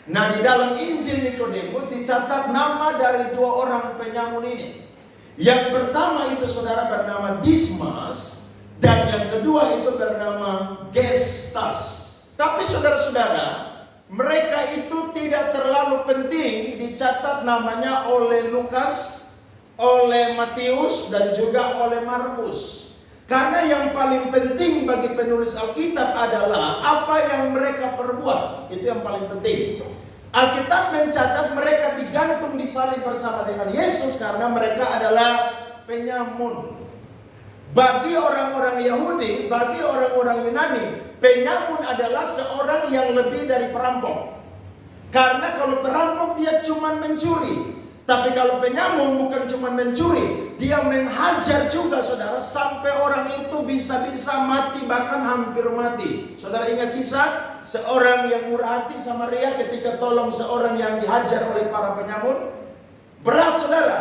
Nah, di dalam Injil Nikodemus dicatat nama dari 2 orang penyamun ini. Yang pertama itu saudara bernama Dismas, dan yang kedua itu bernama Gestas. Tapi saudara-saudara, mereka itu tidak terlalu penting dicatat namanya oleh Lukas, oleh Matius, dan juga oleh Markus. Karena yang paling penting bagi penulis Alkitab adalah apa yang mereka perbuat. Itu yang paling penting. Alkitab mencatat mereka digantung di salib bersama dengan Yesus karena mereka adalah penyamun. Bagi orang-orang Yahudi, bagi orang-orang Yunani, penyamun adalah seorang yang lebih dari perampok. Karena kalau perampok dia cuma mencuri. Tapi kalau penyamun bukan cuma mencuri, dia menghajar juga saudara, sampai orang itu bisa-bisa mati, bahkan hampir mati. Saudara ingat kisah seorang yang murah hati Samaria ketika tolong seorang yang dihajar oleh para penyamun? Berat saudara.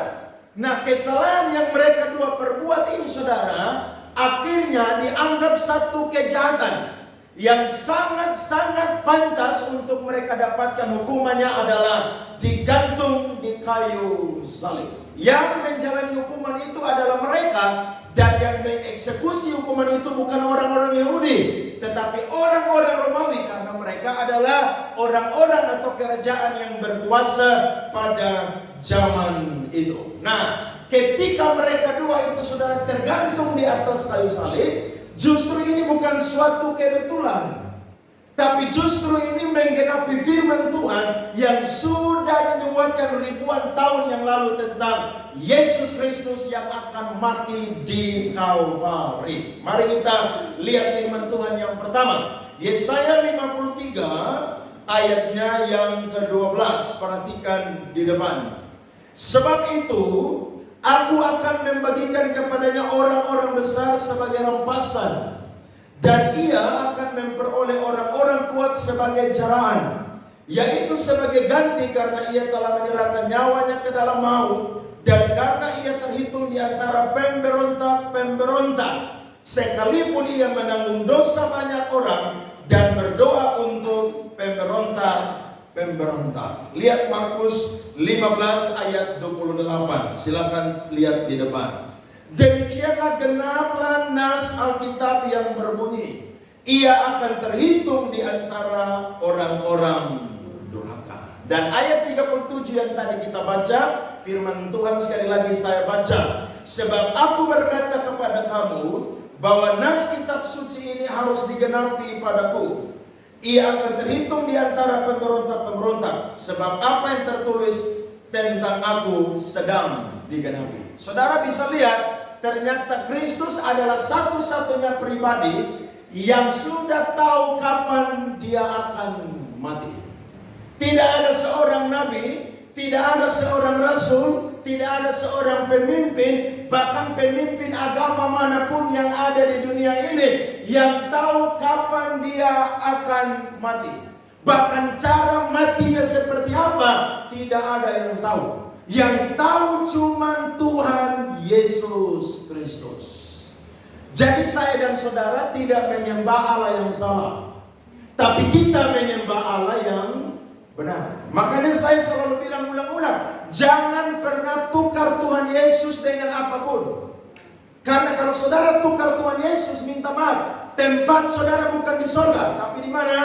Nah, kesalahan yang mereka dua perbuat ini saudara, akhirnya dianggap satu kejahatan yang sangat-sangat pantas untuk mereka dapatkan. Hukumannya adalah digantung di kayu salib. Yang menjalani hukuman itu adalah mereka, dan yang mengeksekusi hukuman itu bukan orang-orang Yahudi, tetapi orang-orang Romawi, karena mereka adalah orang-orang atau kerajaan yang berkuasa pada zaman itu. Nah, ketika mereka dua itu sudah tergantung di atas kayu salib, justru ini bukan suatu kebetulan, tapi justru ini menggenapi firman Tuhan yang sudah dinubuatkan ribuan tahun yang lalu tentang Yesus Kristus yang akan mati di Kalvari. Mari kita lihat firman Tuhan yang pertama, Yesaya 53 ayatnya yang ke-12. Perhatikan di depan. Sebab itu aku akan membagikan kepadanya orang-orang besar sebagai rampasan, dan ia akan memperoleh orang-orang kuat sebagai jaraan, yaitu sebagai ganti karena ia telah menyerahkan nyawanya ke dalam maut, dan karena ia terhitung di antara pemberontak-pemberontak, sekalipun ia menanggung dosa banyak orang dan berdoa untuk pemberontak. Lihat Markus 15 ayat 28. Silakan lihat di depan. Demikianlah genaplah nas Alkitab yang berbunyi, ia akan terhitung di antara orang-orang durhaka. Dan ayat 37 yang tadi kita baca, firman Tuhan sekali lagi saya baca. Sebab aku berkata kepada kamu bahwa nas kitab suci ini harus digenapi padaku. Ia akan terhitung di antara pemberontak-pemberontak, sebab apa yang tertulis tentang aku sedang digenapi. Saudara bisa lihat, ternyata Kristus adalah satu-satunya pribadi yang sudah tahu kapan dia akan mati. Tidak ada seorang nabi, tidak ada seorang rasul, tidak ada seorang pemimpin, bahkan pemimpin agama manapun yang ada di dunia ini yang tahu kapan dia akan mati. Bahkan cara matinya seperti apa, tidak ada yang tahu. Yang tahu cuma Tuhan Yesus Kristus. Jadi saya dan saudara tidak menyembah Allah yang salah, tapi kita menyembah Allah yang benar. Makanya saya selalu bilang ulang-ulang, jangan pernah tukar Tuhan Yesus dengan apapun. Karena kalau saudara tukar Tuhan Yesus, minta maaf, tempat saudara bukan di surga, tapi di mana?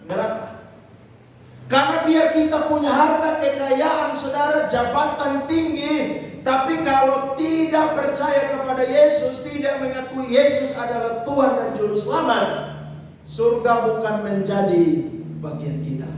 Neraka. Karena biar kita punya harta kekayaan saudara, jabatan tinggi, tapi kalau tidak percaya kepada Yesus, tidak mengakui Yesus adalah Tuhan dan Juru Selamat, surga bukan menjadi bagian kita.